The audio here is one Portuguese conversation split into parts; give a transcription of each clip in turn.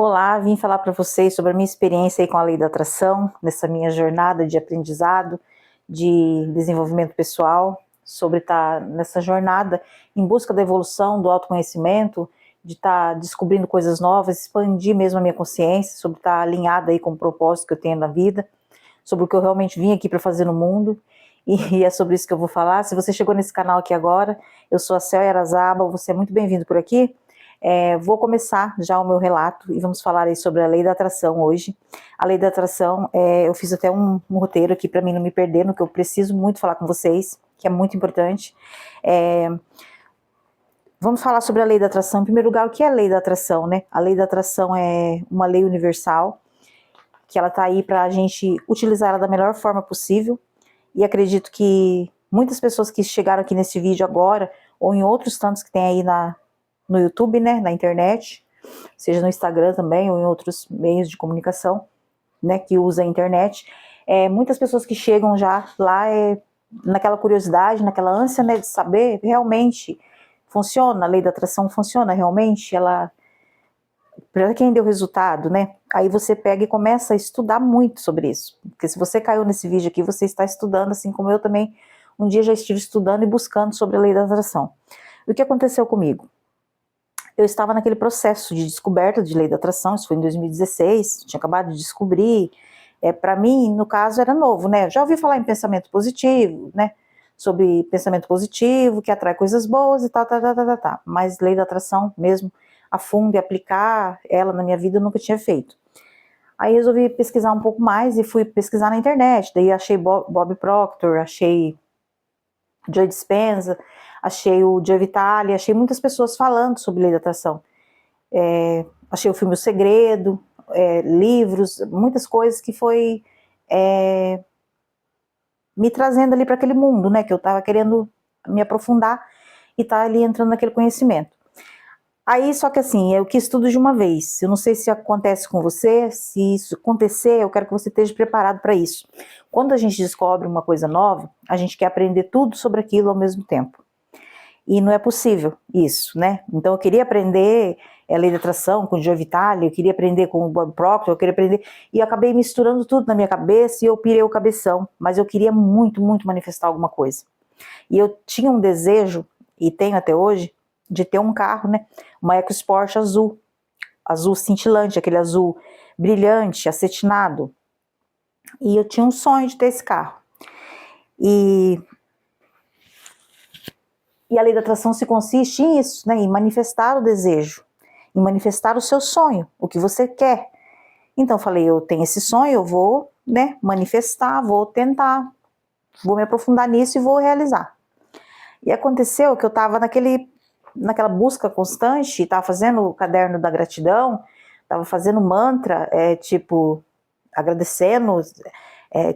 Olá, vim falar para vocês sobre a minha experiência aí com a lei da atração, nessa minha jornada de aprendizado, de desenvolvimento pessoal, sobre estar nessa jornada em busca da evolução, do autoconhecimento, de estar descobrindo coisas novas, expandir mesmo a minha consciência, sobre estar alinhada aí com o propósito que eu tenho na vida, sobre o que eu realmente vim aqui para fazer no mundo, e é sobre isso que eu vou falar. Se você chegou nesse canal aqui agora, eu sou a Célia Arazaba, você é muito bem-vindo por aqui. Vou começar já o meu relato e vamos falar aí sobre a lei da atração hoje. A lei da atração, eu fiz até um roteiro aqui para mim não me perder no que eu preciso muito falar com vocês, que é muito importante. Vamos falar sobre a lei da atração. Em primeiro lugar, o que é a lei da atração, né? A lei da atração é uma lei universal, que ela está aí para a gente utilizar ela da melhor forma possível, e acredito que muitas pessoas que chegaram aqui nesse vídeo agora, ou em outros tantos que tem aí no YouTube, né, na internet, seja no Instagram também, ou em outros meios de comunicação, né, que usa a internet, muitas pessoas que chegam já lá naquela curiosidade, naquela ânsia, né, de saber realmente funciona, a lei da atração funciona realmente, ela, para quem deu resultado, né, aí você pega e começa a estudar muito sobre isso, porque se você caiu nesse vídeo aqui, você está estudando, assim como eu também, um dia já estive estudando e buscando sobre a lei da atração. O que aconteceu comigo? Eu estava naquele processo de descoberta de lei da atração, isso foi em 2016, tinha acabado de descobrir, para mim, no caso, era novo, né, já ouvi falar em pensamento positivo, né, sobre pensamento positivo, que atrai coisas boas e tal, mas lei da atração mesmo, a fundo e aplicar ela na minha vida eu nunca tinha feito. Aí resolvi pesquisar um pouco mais e fui pesquisar na internet, daí achei Bob Proctor, achei Joe Dispenza, achei o Joe Vitale, achei muitas pessoas falando sobre lei da atração. Achei o filme O Segredo, livros, muitas coisas que foi me trazendo ali para aquele mundo, né, que eu estava querendo me aprofundar e tá ali entrando naquele conhecimento. Aí, só que assim, eu quis tudo de uma vez. Eu não sei se acontece com você, se isso acontecer, eu quero que você esteja preparado para isso. Quando a gente descobre uma coisa nova, a gente quer aprender tudo sobre aquilo ao mesmo tempo. E não é possível isso, né? Então eu queria aprender a lei da atração com o Joe Vitale, eu queria aprender com o Bob Proctor, eu queria aprender, e eu acabei misturando tudo na minha cabeça e eu pirei o cabeção, mas eu queria muito, muito manifestar alguma coisa. E eu tinha um desejo, e tenho até hoje, de ter um carro, né? Uma EcoSport azul, azul cintilante, aquele azul brilhante, acetinado. E eu tinha um sonho de ter esse carro. E a lei da atração se consiste nisso, né? Em manifestar o desejo, em manifestar o seu sonho, o que você quer. Então eu falei, eu tenho esse sonho, eu vou, né, manifestar, vou tentar, vou me aprofundar nisso e vou realizar. E aconteceu que eu estava naquela busca constante, estava fazendo o caderno da gratidão, estava fazendo mantra, tipo, agradecendo,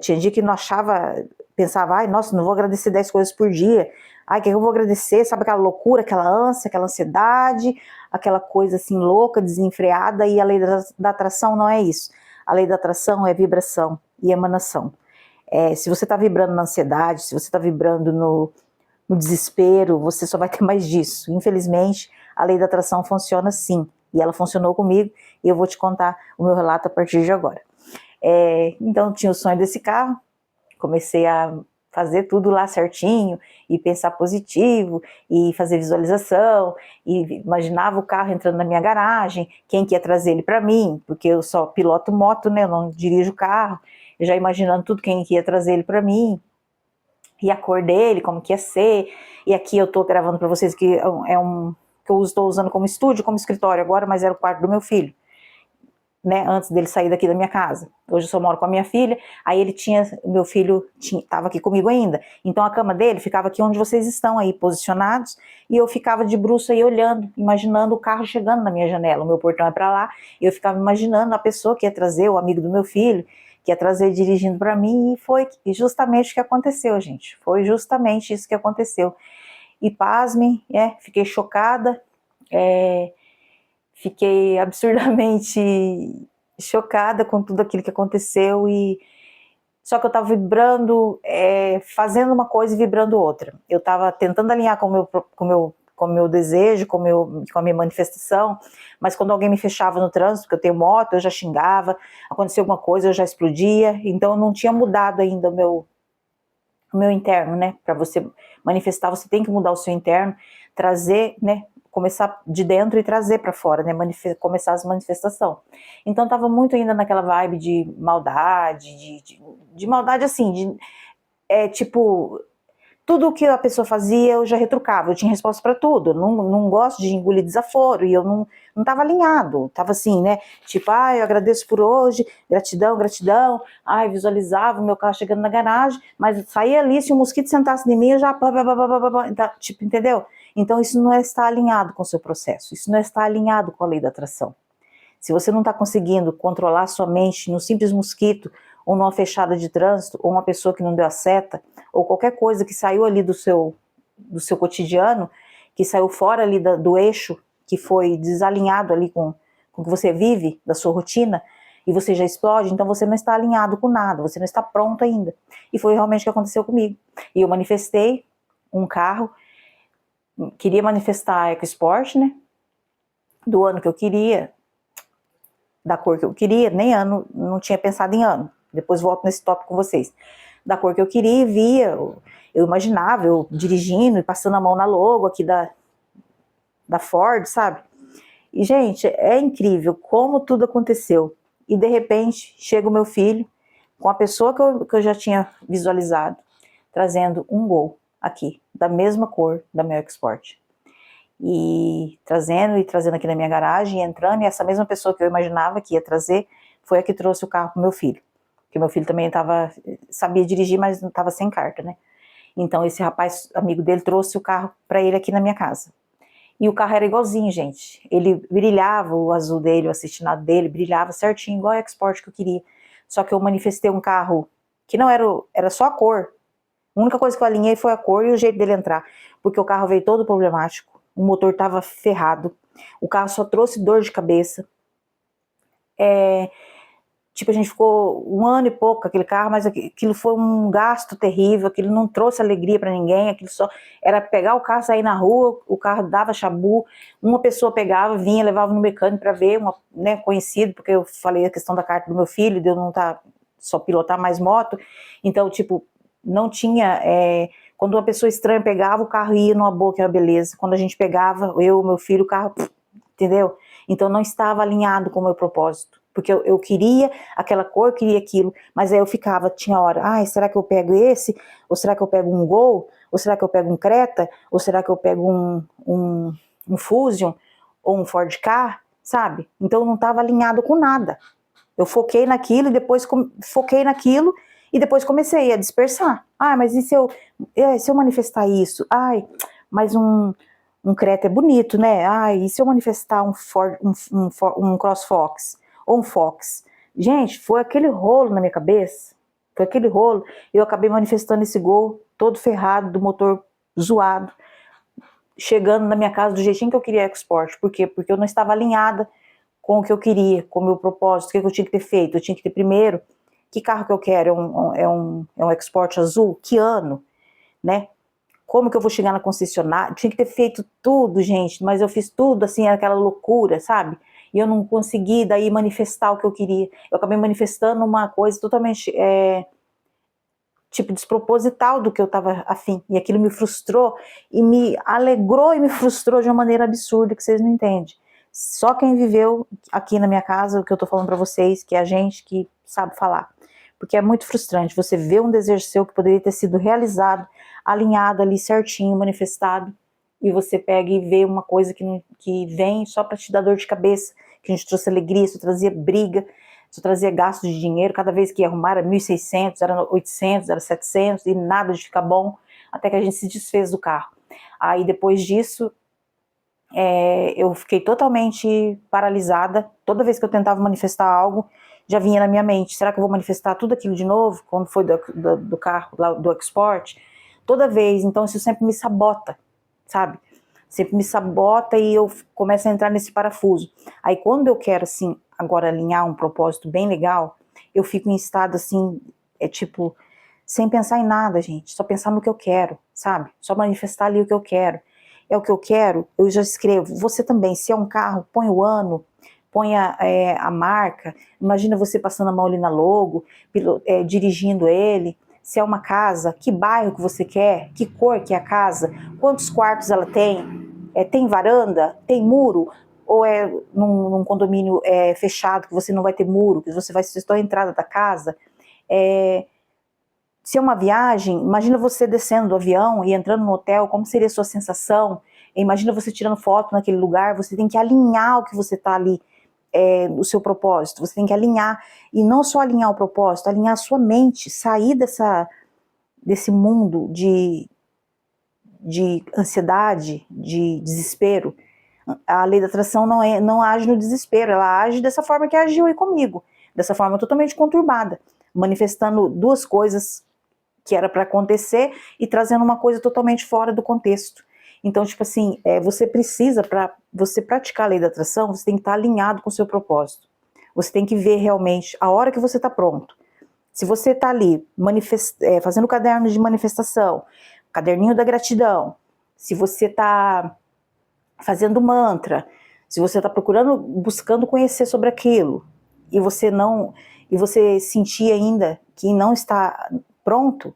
tinha dia que não achava, pensava, ai, nossa, não vou agradecer 10 coisas por dia, ai, o que eu vou agradecer, sabe aquela loucura, aquela ânsia, aquela ansiedade, aquela coisa assim louca, desenfreada, e a lei da atração não é isso. A lei da atração é vibração e emanação. Se você está vibrando na ansiedade, se você está vibrando no desespero, você só vai ter mais disso. Infelizmente, a lei da atração funciona assim, e ela funcionou comigo, e eu vou te contar o meu relato a partir de agora. Então, eu tinha o sonho desse carro, comecei a fazer tudo lá certinho, e pensar positivo, e fazer visualização, e imaginava o carro entrando na minha garagem, quem que ia trazer ele para mim, porque eu só piloto moto, né, eu não dirijo carro, eu já imaginando tudo quem que ia trazer ele para mim, e a cor dele, como que ia ser, e aqui eu tô gravando para vocês que que eu estou usando como estúdio, como escritório agora, mas era o quarto do meu filho, né, antes dele sair daqui da minha casa. Hoje eu só moro com a minha filha, aí meu filho estava aqui comigo ainda, então a cama dele ficava aqui onde vocês estão aí, posicionados, e eu ficava de bruço aí olhando, imaginando o carro chegando na minha janela, o meu portão é para lá, e eu ficava imaginando a pessoa que ia trazer, o amigo do meu filho, que ia trazer dirigindo para mim, e foi justamente o que aconteceu, gente, foi justamente isso que aconteceu. E pasmem, fiquei chocada, fiquei absurdamente chocada com tudo aquilo que aconteceu, só que eu estava vibrando, fazendo uma coisa e vibrando outra. Eu estava tentando alinhar com o meu com o meu desejo, com a minha manifestação, mas quando alguém me fechava no trânsito, porque eu tenho moto, eu já xingava, acontecia alguma coisa, eu já explodia, então não tinha mudado ainda o meu interno, né? Para você manifestar, você tem que mudar o seu interno, trazer, né? Começar de dentro e trazer para fora, né? Começar as manifestações. Então tava muito ainda naquela vibe de maldade, de maldade assim, tipo, tudo o que a pessoa fazia eu já retrucava, eu tinha resposta para tudo, eu não gosto de engolir desaforo, e eu não tava alinhado, tava assim, né, tipo, eu agradeço por hoje, gratidão, gratidão, visualizava o meu carro chegando na garagem, mas saía ali, se um mosquito sentasse em mim, eu já, tipo, entendeu? Então isso não é estar alinhado com o seu processo, isso não é estar alinhado com a lei da atração. Se você não está conseguindo controlar sua mente no simples mosquito, ou numa fechada de trânsito, ou uma pessoa que não deu a seta, ou qualquer coisa que saiu ali do seu cotidiano, que saiu fora ali do eixo, que foi desalinhado ali com o que você vive, da sua rotina, e você já explode, então você não está alinhado com nada, você não está pronto ainda. E foi realmente o que aconteceu comigo. E eu manifestei um carro, queria manifestar a EcoSport, né? Do ano que eu queria, da cor que eu queria, nem ano, não tinha pensado em ano. Depois volto nesse tópico com vocês. Da cor que eu queria e via, eu imaginava, eu dirigindo e passando a mão na logo aqui da Ford, sabe? E, gente, é incrível como tudo aconteceu. E, de repente, chega o meu filho, com a pessoa que eu já tinha visualizado, trazendo um Gol aqui, da mesma cor da meu EcoSport. E trazendo aqui na minha garagem, entrando, e essa mesma pessoa que eu imaginava que ia trazer, foi a que trouxe o carro pro meu filho. Porque meu filho também sabia dirigir, mas não estava sem carta, né? Então esse rapaz, amigo dele, trouxe o carro para ele aqui na minha casa. E o carro era igualzinho, gente. Ele brilhava, o azul dele, o acistinado dele, brilhava certinho, igual a EcoSport que eu queria. Só que eu manifestei um carro que não era só a cor. A única coisa que eu alinhei foi a cor e o jeito dele entrar. Porque o carro veio todo problemático, o motor estava ferrado, o carro só trouxe dor de cabeça. Tipo, a gente ficou um ano e pouco com aquele carro, mas aquilo foi um gasto terrível, aquilo não trouxe alegria para ninguém, aquilo só era pegar o carro, sair na rua, o carro dava chabu, uma pessoa pegava, vinha, levava no mecânico para ver, né, conhecido, porque eu falei a questão da carta do meu filho, de eu não só pilotar mais moto, então, tipo, não tinha, quando uma pessoa estranha pegava, o carro ia numa boa, que era beleza, quando a gente pegava, eu, meu filho, o carro, entendeu? Então não estava alinhado com o meu propósito, porque eu queria aquela cor, queria aquilo, mas aí eu ficava, tinha hora, será que eu pego esse? Ou será que eu pego um Gol? Ou será que eu pego um Creta? Ou será que eu pego um Fusion? Ou um Ford Ka, sabe? Então eu não estava alinhado com nada. Eu foquei naquilo e depois comecei a dispersar. Mas e se eu manifestar isso? Mas um Creta é bonito, né? E se eu manifestar um CrossFox? Ou um Fox? Gente, foi aquele rolo na minha cabeça. Foi aquele rolo. Eu acabei manifestando esse Gol todo ferrado, do motor zoado, chegando na minha casa do jeitinho que eu queria EcoSport. Por quê? Porque eu não estava alinhada com o que eu queria, com o meu propósito, o que eu tinha que ter feito. Eu tinha que ter primeiro, que carro que eu quero? É um EcoSport azul? Que ano? Né? Como que eu vou chegar na concessionária? Tinha que ter feito tudo, gente, mas eu fiz tudo assim, aquela loucura, sabe? E eu não consegui daí manifestar o que eu queria. Eu acabei manifestando uma coisa totalmente, tipo, desproposital do que eu estava afim. E aquilo me frustrou, e me alegrou e me frustrou de uma maneira absurda, que vocês não entendem. Só quem viveu aqui na minha casa, o que eu tô falando para vocês, que é a gente que sabe falar. Porque é muito frustrante você ver um desejo seu que poderia ter sido realizado, alinhado ali certinho, manifestado, e você pega e vê uma coisa que vem só para te dar dor de cabeça, que a gente trouxe alegria, isso trazia briga, isso trazia gasto de dinheiro, cada vez que ia arrumar era 1.600, era 800, era 700, e nada de ficar bom, até que a gente se desfez do carro. Aí depois disso, eu fiquei totalmente paralisada. Toda vez que eu tentava manifestar algo, já vinha na minha mente, será que eu vou manifestar tudo aquilo de novo, quando foi do carro, lá, do EcoSport? Toda vez, então isso sempre me sabota, sabe? Sempre me sabota e eu começo a entrar nesse parafuso. Aí quando eu quero, assim, agora alinhar um propósito bem legal, eu fico em estado, assim, tipo, sem pensar em nada, gente, só pensar no que eu quero, sabe? Só manifestar ali o que eu quero. é o que eu quero, eu já escrevo. Você também, se é um carro, põe o ano, põe a marca. Imagina você passando a mão ali na logo, dirigindo ele. Se é uma casa, que bairro que você quer, que cor que é a casa, quantos quartos ela tem, tem varanda, tem muro, ou é num condomínio fechado, que você não vai ter muro, que você vai ser só a entrada da casa. Se é uma viagem, imagina você descendo do avião e entrando no hotel, como seria a sua sensação? Imagina você tirando foto naquele lugar, você tem que alinhar o que você está ali, o seu propósito, você tem que alinhar, e não só alinhar o propósito, alinhar a sua mente, sair desse mundo de ansiedade, de desespero. A lei da atração não age no desespero, ela age dessa forma que agiu aí comigo, dessa forma totalmente conturbada, manifestando duas coisas que era para acontecer e trazendo uma coisa totalmente fora do contexto. Então, tipo assim, você precisa, para você praticar a lei da atração, você tem que estar alinhado com o seu propósito. Você tem que ver realmente a hora que você está pronto. Se você está ali fazendo o caderno de manifestação, caderninho da gratidão, se você está fazendo mantra, se você está buscando conhecer sobre aquilo, e você sentir ainda que não está pronto,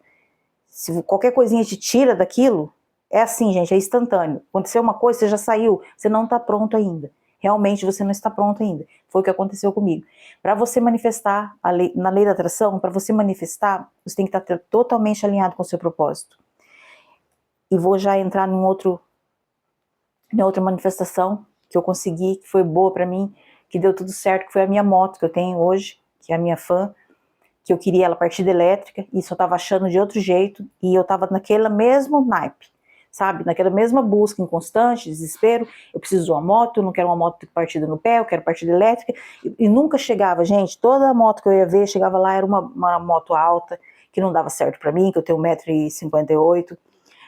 se qualquer coisinha te tira daquilo, é assim, gente, é instantâneo. Aconteceu uma coisa, você já saiu, você não está pronto ainda. Realmente você não está pronto ainda. Foi o que aconteceu comigo. Para você manifestar na lei da atração, para você manifestar, você tem que estar totalmente alinhado com o seu propósito. E vou já entrar em outra manifestação que eu consegui, que foi boa para mim, que deu tudo certo, que foi a minha moto que eu tenho hoje, que é a minha Fan, que eu queria ela partida elétrica, e só estava achando de outro jeito, e eu estava naquele mesmo naipe, sabe, naquela mesma busca inconstante, desespero, eu preciso de uma moto, eu não quero uma moto partida no pé, eu quero partida elétrica, e nunca chegava, gente, toda moto que eu ia ver, chegava lá, era uma moto alta, que não dava certo para mim, que eu tenho 1,58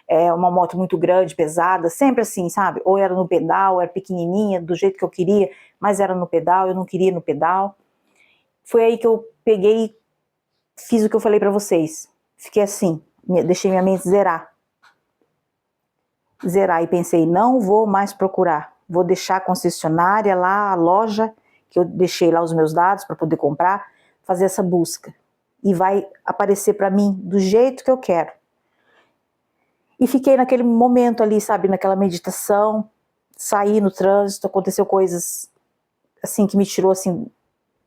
m, uma moto muito grande, pesada, sempre assim, sabe, ou era no pedal, ou era pequenininha, do jeito que eu queria, mas era no pedal, eu não queria no pedal. Foi aí que eu peguei, fiz o que eu falei pra vocês, fiquei assim, deixei minha mente zerar e pensei, não vou mais procurar, vou deixar a concessionária lá, a loja, que eu deixei lá os meus dados para poder comprar, fazer essa busca, e vai aparecer para mim do jeito que eu quero. E fiquei naquele momento ali, sabe, naquela meditação, saí no trânsito, aconteceu coisas assim que me tirou assim,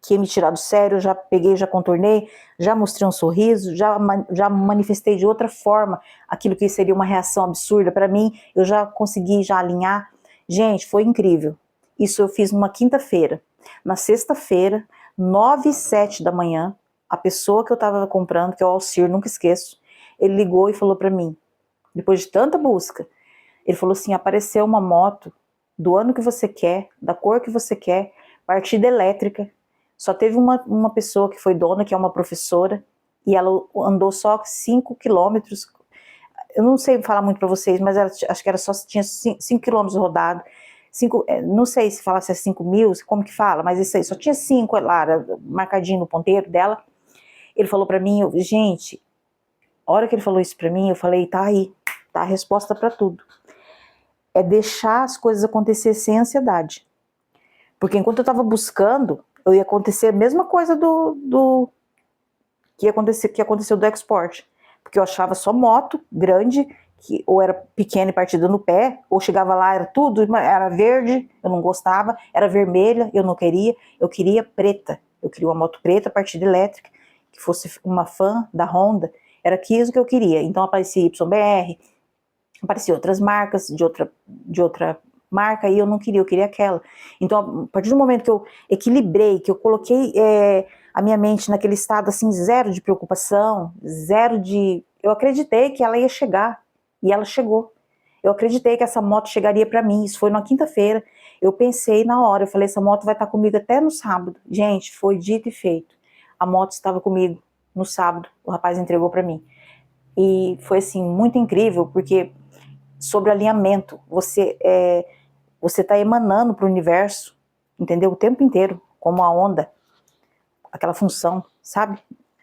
que ia me tirar do sério, eu já peguei, já contornei, já mostrei um sorriso, já manifestei de outra forma aquilo que seria uma reação absurda para mim, eu já consegui já alinhar. Gente, foi incrível. Isso eu fiz numa quinta-feira. Na sexta-feira, 9h07 da manhã, a pessoa que eu estava comprando, que é o Alcir, nunca esqueço, ele ligou e falou para mim, depois de tanta busca, ele falou assim, apareceu uma moto do ano que você quer, da cor que você quer, partida elétrica. Só teve uma pessoa que foi dona, que é uma professora, e ela andou só 5 quilômetros. Eu não sei falar muito para vocês, mas acho que tinha 5 quilômetros rodado. Não sei se fala se é 5 mil, como que fala, mas isso aí, só tinha 5 lá, marcadinho no ponteiro dela. Ele falou para mim, gente, a hora que ele falou isso para mim, eu falei, tá aí, tá a resposta para tudo. É deixar as coisas acontecer sem ansiedade. Porque enquanto eu estava buscando, eu ia acontecer a mesma coisa que aconteceu do export. Porque eu achava só moto grande, que ou era pequena e partida no pé, ou chegava lá, era tudo, era verde, eu não gostava, era vermelha, eu não queria, eu queria preta. Eu queria uma moto preta, partida elétrica, que fosse uma Fan da Honda, era aquilo que eu queria. Então aparecia YBR, apareciam outras marcas de outra marca, e eu não queria, eu queria aquela. Então, a partir do momento que eu equilibrei, que eu coloquei a minha mente naquele estado assim, zero de preocupação, eu acreditei que ela ia chegar, e ela chegou. Eu acreditei que essa moto chegaria para mim, isso foi na quinta-feira. Eu pensei na hora, eu falei, essa moto vai estar comigo até no sábado. Gente, foi dito e feito. A moto estava comigo no sábado, o rapaz entregou para mim. E foi assim, muito incrível, porque sobre alinhamento, você está emanando para o universo, entendeu? O tempo inteiro, como a onda, aquela função, sabe?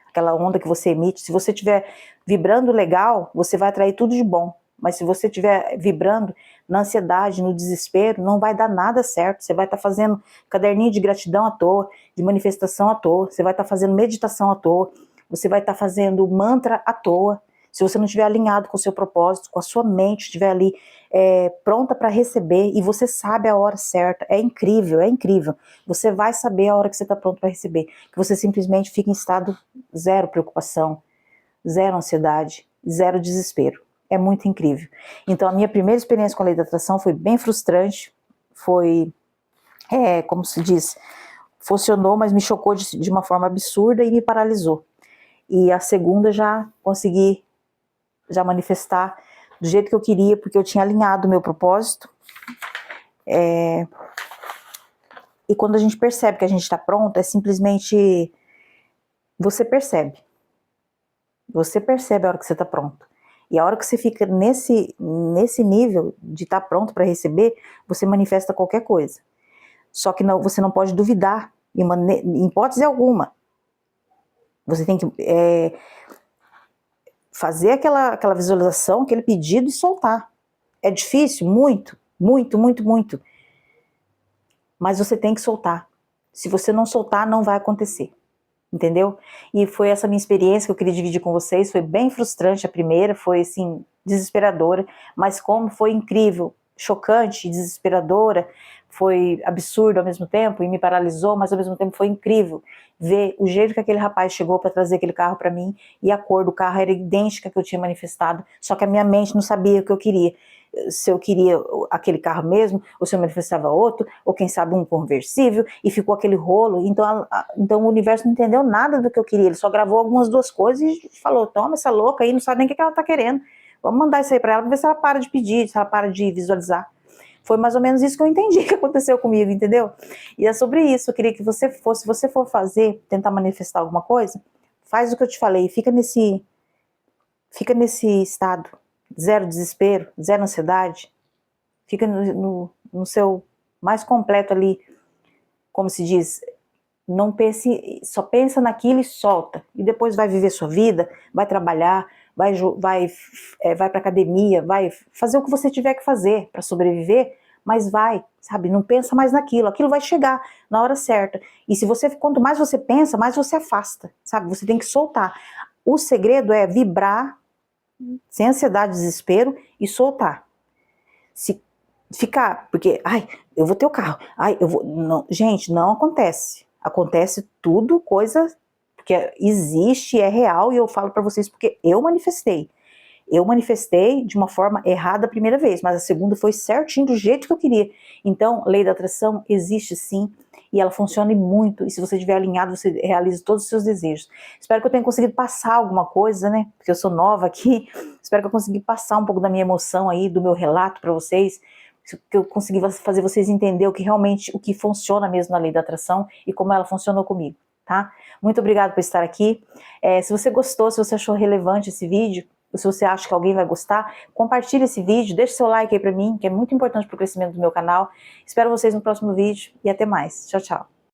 Aquela onda que você emite. Se você estiver vibrando legal, você vai atrair tudo de bom. Mas se você estiver vibrando na ansiedade, no desespero, não vai dar nada certo. Você vai estar fazendo caderninho de gratidão à toa, de manifestação à toa, você vai estar fazendo meditação à toa, você vai estar fazendo mantra à toa. Se você não estiver alinhado com o seu propósito, com a sua mente, estiver ali pronta para receber, e você sabe a hora certa, é incrível, é incrível. Você vai saber a hora que você está pronto para receber, que você simplesmente fica em estado zero preocupação, zero ansiedade, zero desespero. É muito incrível. Então a minha primeira experiência com a lei da atração foi bem frustrante, foi, como se diz, funcionou, mas me chocou de uma forma absurda e me paralisou. E a segunda já consegui manifestar do jeito que eu queria, porque eu tinha alinhado o meu propósito. E quando a gente percebe que a gente está pronto, é simplesmente, você percebe a hora que você está pronto. E a hora que você fica nesse nível de estar pronto para receber, você manifesta qualquer coisa. Só que não, você não pode duvidar, em hipótese alguma. Você tem que fazer aquela visualização, aquele pedido e soltar. É difícil? Muito, muito, muito, muito. Mas você tem que soltar. Se você não soltar, não vai acontecer. Entendeu? E foi essa minha experiência que eu queria dividir com vocês. Foi bem frustrante a primeira, foi assim, desesperadora, mas como foi incrível, chocante, desesperadora, foi absurdo ao mesmo tempo e me paralisou, mas ao mesmo tempo foi incrível ver o jeito que aquele rapaz chegou para trazer aquele carro para mim, e a cor do carro era idêntica que eu tinha manifestado, só que a minha mente não sabia o que eu queria. Se eu queria aquele carro mesmo, ou se eu manifestava outro, ou quem sabe um conversível, e ficou aquele rolo. Então o universo não entendeu nada do que eu queria, ele só gravou algumas duas coisas e falou, toma essa louca aí, não sabe nem o que ela tá querendo, vamos mandar isso aí pra ela, pra ver se ela para de pedir, se ela para de visualizar. Foi mais ou menos isso que eu entendi que aconteceu comigo, entendeu? E é sobre isso, eu queria que se você for fazer, tentar manifestar alguma coisa, faz o que eu te falei, fica nesse estado, zero desespero, zero ansiedade, fica no seu mais completo ali, como se diz, não pense, só pensa naquilo e solta, e depois vai viver sua vida, vai trabalhar, vai para academia, vai fazer o que você tiver que fazer para sobreviver, mas vai, sabe, não pensa mais naquilo, aquilo vai chegar na hora certa, e quanto mais você pensa, mais você afasta, sabe, você tem que soltar. O segredo é vibrar sem ansiedade, desespero, e soltar. Se ficar, porque, eu vou ter o carro, não, gente, não acontece. Acontece tudo, coisa que existe, é real, e eu falo para vocês porque eu manifestei. Eu manifestei de uma forma errada a primeira vez, mas a segunda foi certinho do jeito que eu queria. Então, lei da atração existe sim, e ela funciona muito, e se você estiver alinhado, você realiza todos os seus desejos. Espero que eu tenha conseguido passar alguma coisa, né, porque eu sou nova aqui, espero que eu consegui passar um pouco da minha emoção aí, do meu relato para vocês, que eu consegui fazer vocês entenderem o que funciona mesmo na lei da atração, e como ela funcionou comigo, tá? Muito obrigada por estar aqui. Se você gostou, se você achou relevante esse vídeo, ou se você acha que alguém vai gostar, compartilhe esse vídeo, deixe seu like aí pra mim, que é muito importante pro crescimento do meu canal. Espero vocês no próximo vídeo e até mais. Tchau, tchau.